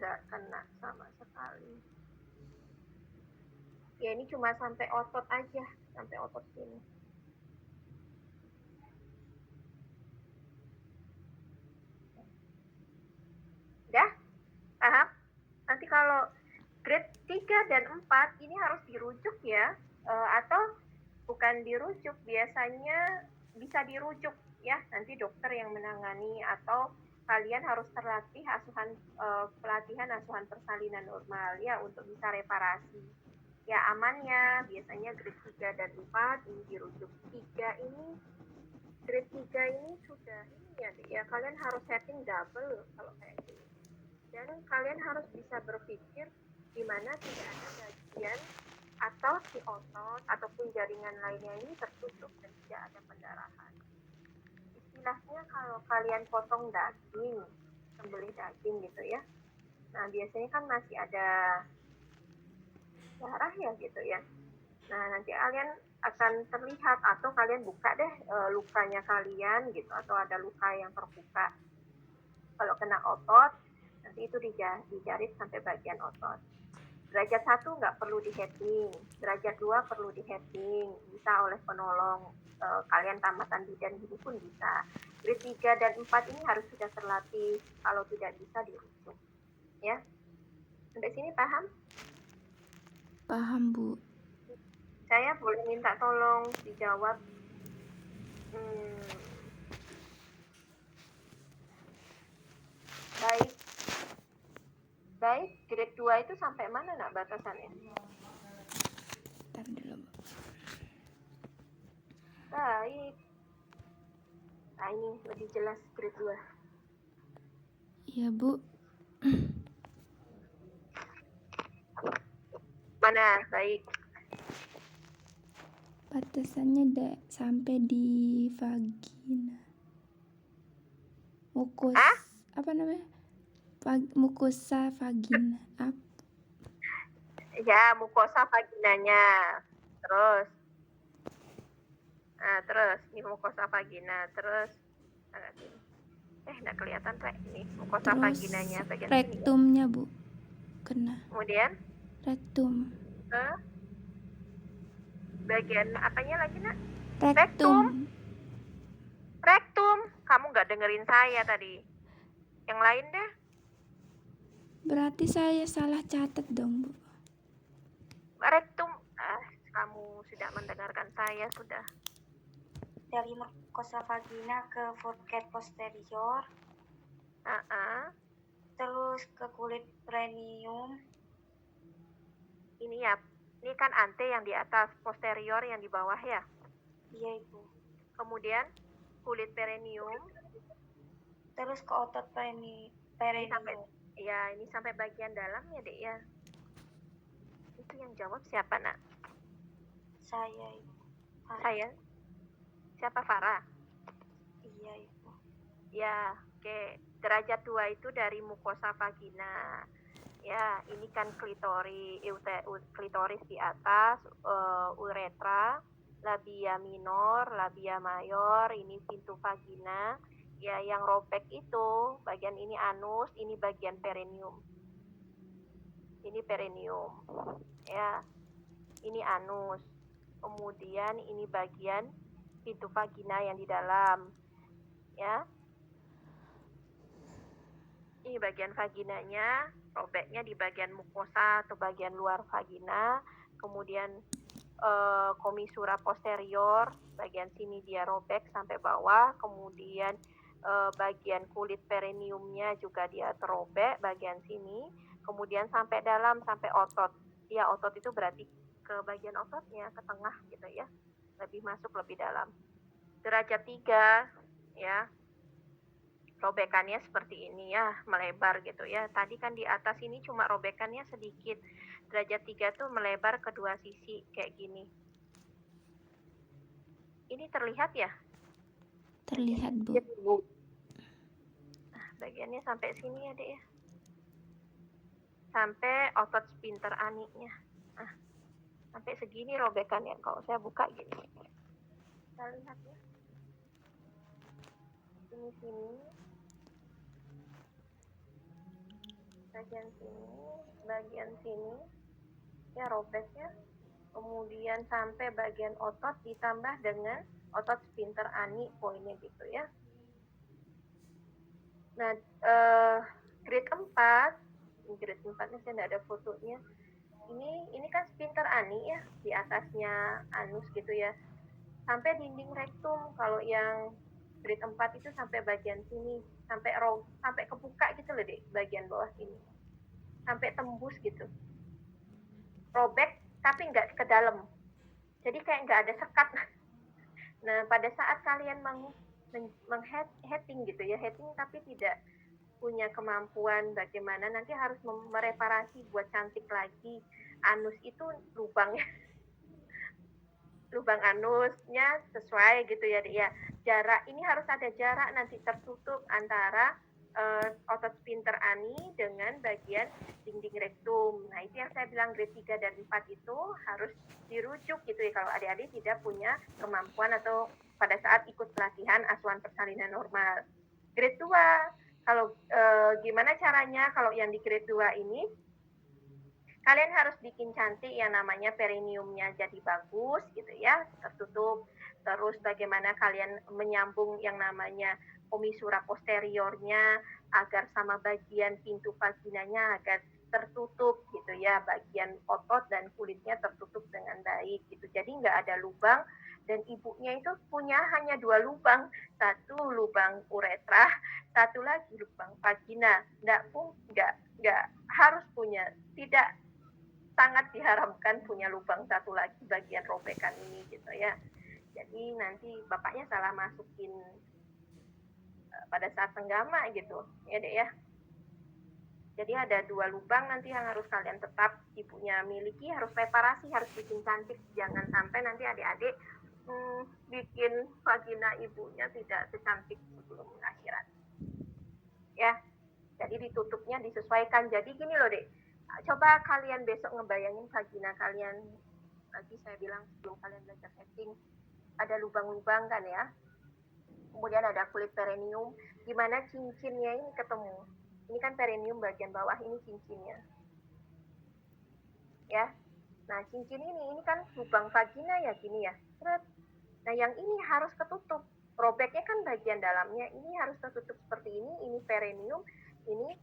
nggak kena sama sekali. Ya ini cuma sampai otot aja, sampai otot sini. Udah? Paham? Nanti kalau grade 3 dan 4 ini harus dirujuk ya, atau bukan dirujuk, biasanya bisa dirujuk ya, nanti dokter yang menangani, atau kalian harus terlatih pelatihan asuhan persalinan normal ya untuk bisa reparasi. Ya amannya biasanya grade 3 dan 4 ini dirujuk. Grade 3 ini sudah ini ya kalian harus setting double kalau kayak gini. Dan kalian harus bisa berpikir di mana tidak ada bagian atau si otot ataupun jaringan lainnya ini tertutup dan tidak ada pendarahan. Istilahnya kalau kalian potong daging, sembelih daging gitu ya. Nah biasanya kan masih ada darah ya gitu ya. Nah nanti kalian akan terlihat atau kalian buka deh lukanya kalian gitu, atau ada luka yang terbuka. Kalau kena otot, nanti itu dijarit sampai bagian otot. Derajat 1 nggak perlu di-heading, derajat 2 perlu di-heading, bisa oleh penolong, kalian tamatan bidan gini pun bisa. Grade 3 dan 4 ini harus sudah terlatih, kalau tidak bisa dirujuk. Ya, sampai sini paham? Paham, Bu. Saya boleh minta tolong dijawab. Baik, grade 2 itu sampai mana nak batasannya? Bentar dulu, Bu. Baik. Nah ini lebih jelas grade 2. Iya, Bu. Mana? Baik. Batasannya sampai di vagina. Mukus. Apa namanya? Mukosa vagina. Ya, mukosa vaginanya. Terus. Nah, terus ini mukosa vagina. Terus nggak kelihatan Rek. Ini mukosa vaginanya bagian rektumnya sini. Bu. Kena. Kemudian rektum. Bagian apanya lagi nak? Rektum. Kamu nggak dengerin saya tadi. Yang lain deh. Berarti saya salah catat dong, Bu. Rektum. Kamu sudah mendengarkan saya sudah. Dari mukosa vagina ke forehead posterior. Terus ke kulit perineum. Ini ya, ini kan ante yang di atas, posterior yang di bawah ya? Iya, Ibu. Kemudian kulit perineum. Terus ke otot perineum. Ini sampai bagian dalam ya, Dek ya? Itu yang jawab siapa, nak? Saya, Ibu. Saya? Siapa, Farah? Iya, Ibu. Ya, oke. Derajat 2 itu dari mukosa vagina. Ya, ini kan klitoris di atas, uretra, labia minor, labia mayor, ini pintu vagina. Ya, yang robek itu bagian ini anus, ini bagian perineum. Ini perineum. Ya. Ini anus. Kemudian ini bagian pintu vagina yang di dalam. Ya. Ini bagian vaginanya, robeknya di bagian mukosa atau bagian luar vagina. Kemudian komisura posterior, bagian sini dia robek sampai bawah. Kemudian bagian kulit perineumnya juga dia terobek bagian sini. Kemudian sampai dalam, sampai otot. Ya, otot itu berarti ke bagian ototnya, ke tengah gitu ya. Lebih masuk, lebih dalam. Derajat 3, ya. Robekannya seperti ini ya, melebar gitu ya. Tadi kan di atas ini cuma robekannya sedikit. Derajat 3 tuh melebar ke dua sisi kayak gini. Ini terlihat ya? Terlihat, Bu. Nah, bagiannya sampai sini ya, Dek ya. Sampai otot sphincter aniknya. Nah, sampai segini robekannya. Kalau saya buka gini. Kita lihat ya. Sini. bagian sini, ya robeknya, kemudian sampai bagian otot ditambah dengan otot sphincter ani poinnya gitu ya. Nah, grade 4 nya saya nggak ada fotonya. Ini kan sphincter ani ya, di atasnya anus gitu ya. Sampai dinding rektum. Kalau yang grade 4 itu sampai bagian sini, sampai kebuka gitu loh, Dek, bagian bawah sini. Sampai tembus gitu. Robek tapi nggak ke dalam. Jadi kayak nggak ada sekat. Nah, pada saat kalian heading gitu ya, heading tapi tidak punya kemampuan bagaimana nanti harus mereparasi buat cantik lagi. Anus itu lubangnya, lubang anusnya sesuai gitu ya, ya. Jarak ini harus ada jarak nanti tertutup antara otot sphincter ani dengan bagian dinding rektum. Nah, itu yang saya bilang grade 3 dan 4 itu harus dirujuk gitu ya kalau adik-adik tidak punya kemampuan atau pada saat ikut pelatihan asuhan persalinan normal. Grade 2, kalau gimana caranya kalau yang di grade 2 ini kalian harus bikin cantik yang namanya perineumnya jadi bagus gitu ya, tertutup. Terus bagaimana kalian menyambung yang namanya komisura posteriornya agar sama bagian pintu vaginanya agar tertutup gitu ya, bagian otot dan kulitnya tertutup dengan baik gitu. Jadi nggak ada lubang dan ibunya itu punya hanya 2 lubang, satu lubang uretra, satu lagi lubang vagina. Nggak harus punya, tidak sangat diharapkan punya lubang satu lagi bagian robekan ini gitu ya. Jadi nanti bapaknya salah masukin pada saat senggama gitu ya Dek ya. Jadi ada 2 lubang nanti yang harus kalian tetap ibunya miliki, harus reparasi, harus bikin cantik. Jangan sampai nanti adik-adik bikin vagina ibunya tidak secantik sebelum akhirat. Ya, jadi ditutupnya disesuaikan. Jadi gini loh Dek, coba kalian besok ngebayangin vagina kalian, lagi saya bilang sebelum kalian belajar setting, ada lubang-lubang kan ya, kemudian ada kulit perineum, gimana cincinnya ini ketemu. Ini kan perineum bagian bawah, ini cincinnya ya. Nah, cincin ini kan lubang vagina ya gini ya. Nah, yang ini harus ketutup. Robeknya kan bagian dalamnya, ini harus tertutup seperti ini perineum, ini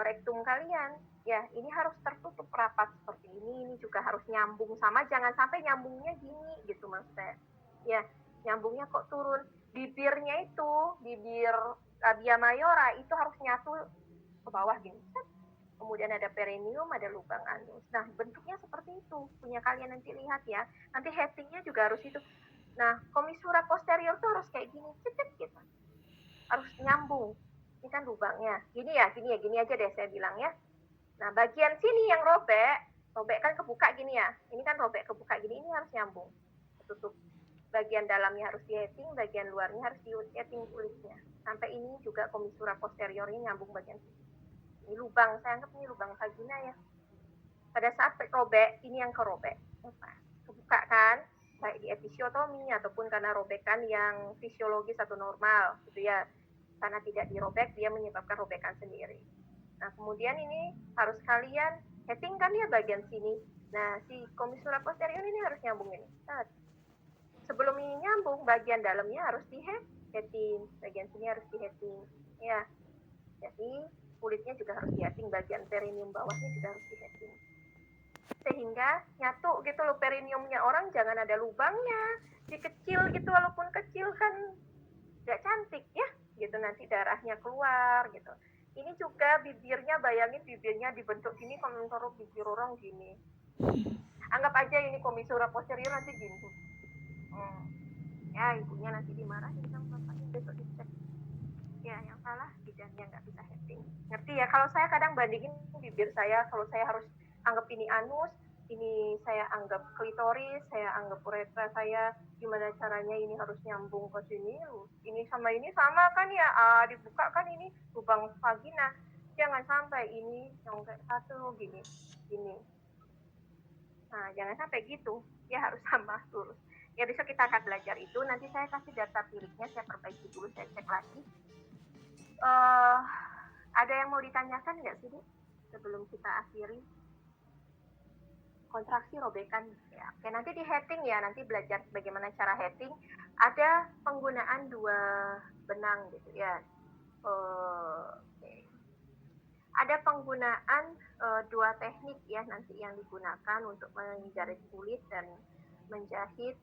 rektum kalian. Ya, ini harus tertutup rapat seperti ini juga harus nyambung sama, jangan sampai nyambungnya gini gitu maksudnya. Ya, nyambungnya kok turun. Bibirnya itu, bibir labia mayora itu harus nyatu ke bawah gini. Kemudian ada perineum, ada lubang anus. Nah, bentuknya seperti itu. Punya kalian nanti lihat ya. Nanti headingnya juga harus itu. Nah, komisura posterior tuh harus kayak gini, cecet gitu. Harus nyambung. Ini kan lubangnya. Gini aja deh saya bilang ya. Nah, bagian sini yang robek kan kebuka gini ya. Ini kan robek kebuka gini, ini harus nyambung. Tutup. Bagian dalamnya harus di-heading, bagian luarnya harus di-heading kulitnya. Sampai ini juga komisura posteriornya nyambung bagian sini. Ini lubang, saya anggap ini lubang vagina ya. Pada saat robek, ini yang kerobek. Kebuka kan, baik di episiotomi ataupun karena robekan yang fisiologis atau normal gitu ya. Karena tidak dirobek, dia menyebabkan robekan sendiri. Nah, kemudian ini harus kalian heading kan ya bagian sini. Nah, si komisura posterior ini harus nyambung ini. Sebelum ini nyambung, bagian dalamnya harus di-heading. Bagian sini harus di-heading. Ya. Jadi, kulitnya juga harus di-heading. Bagian perineum bawahnya juga harus di-heading. Sehingga nyatu gitu loh, perineumnya orang jangan ada lubangnya. Dikecil gitu, walaupun kecil kan gak cantik ya. Gitu, nanti darahnya keluar gitu. Ini juga bibirnya, bayangin bibirnya dibentuk gini, kalau taruh bibir orang gini. Anggap aja ini komisura posterior nanti gini. Ya, ibunya nanti dimarahin sama bapaknya besok dicek. Ya, yang salah bidannya nggak bisa heading. Ngerti ya? Kalau saya kadang bandingin bibir saya, kalau saya harus anggap ini anus, ini saya anggap klitoris, saya anggap uretra saya, gimana caranya ini harus nyambung ke sini, ini sama kan ya, dibuka kan ini lubang vagina, jangan sampai ini yang kayak satu gini. Nah, jangan sampai gitu, ya harus sama lurus. Ya, besok kita akan belajar itu, nanti saya kasih data pilihnya, saya perbaiki dulu, saya cek lagi. Ada yang mau ditanyakan nggak sih, Bu? sebelum kita akhiri? Kontraksi robekan ya. Oke, nanti di heading ya, nanti belajar bagaimana cara heading. Ada penggunaan dua benang gitu ya. Oke. Ada penggunaan dua teknik ya nanti yang digunakan untuk menjahit kulit dan menjahit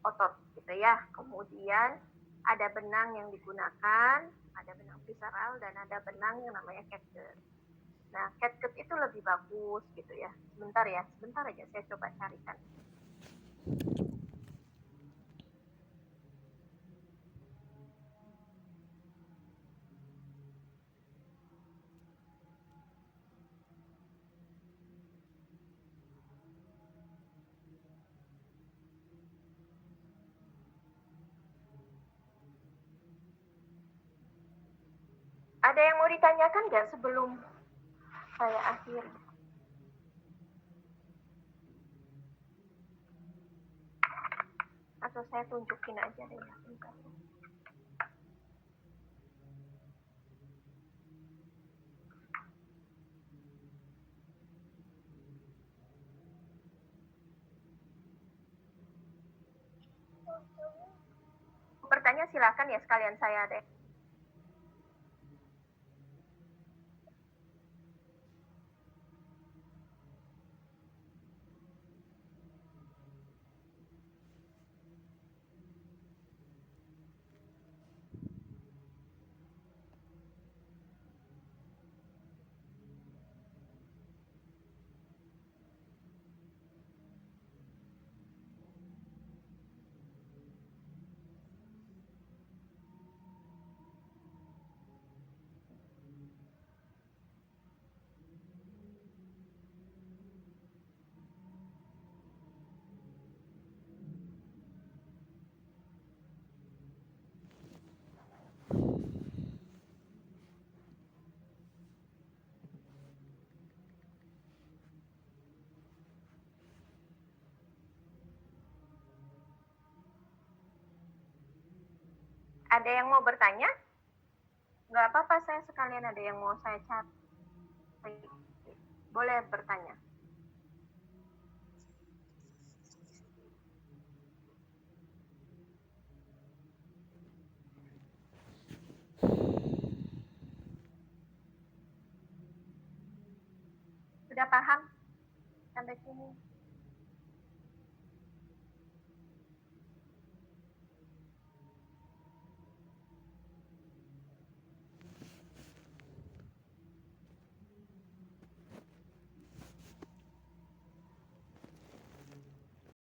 otot gitu ya. Kemudian ada benang yang digunakan, ada benang visceral dan ada benang yang namanya catgut. Nah, catgut itu lebih bagus gitu ya. Sebentar aja saya coba carikan. Ada yang mau ditanyakan nggak sebelum saya akhiri? Atau saya tunjukin aja deh ya, bentar. Bertanya silakan ya, sekalian saya deh. Ada yang mau bertanya? Nggak apa-apa, saya sekalian ada yang mau saya cari. Boleh bertanya. Sudah paham sampai sini?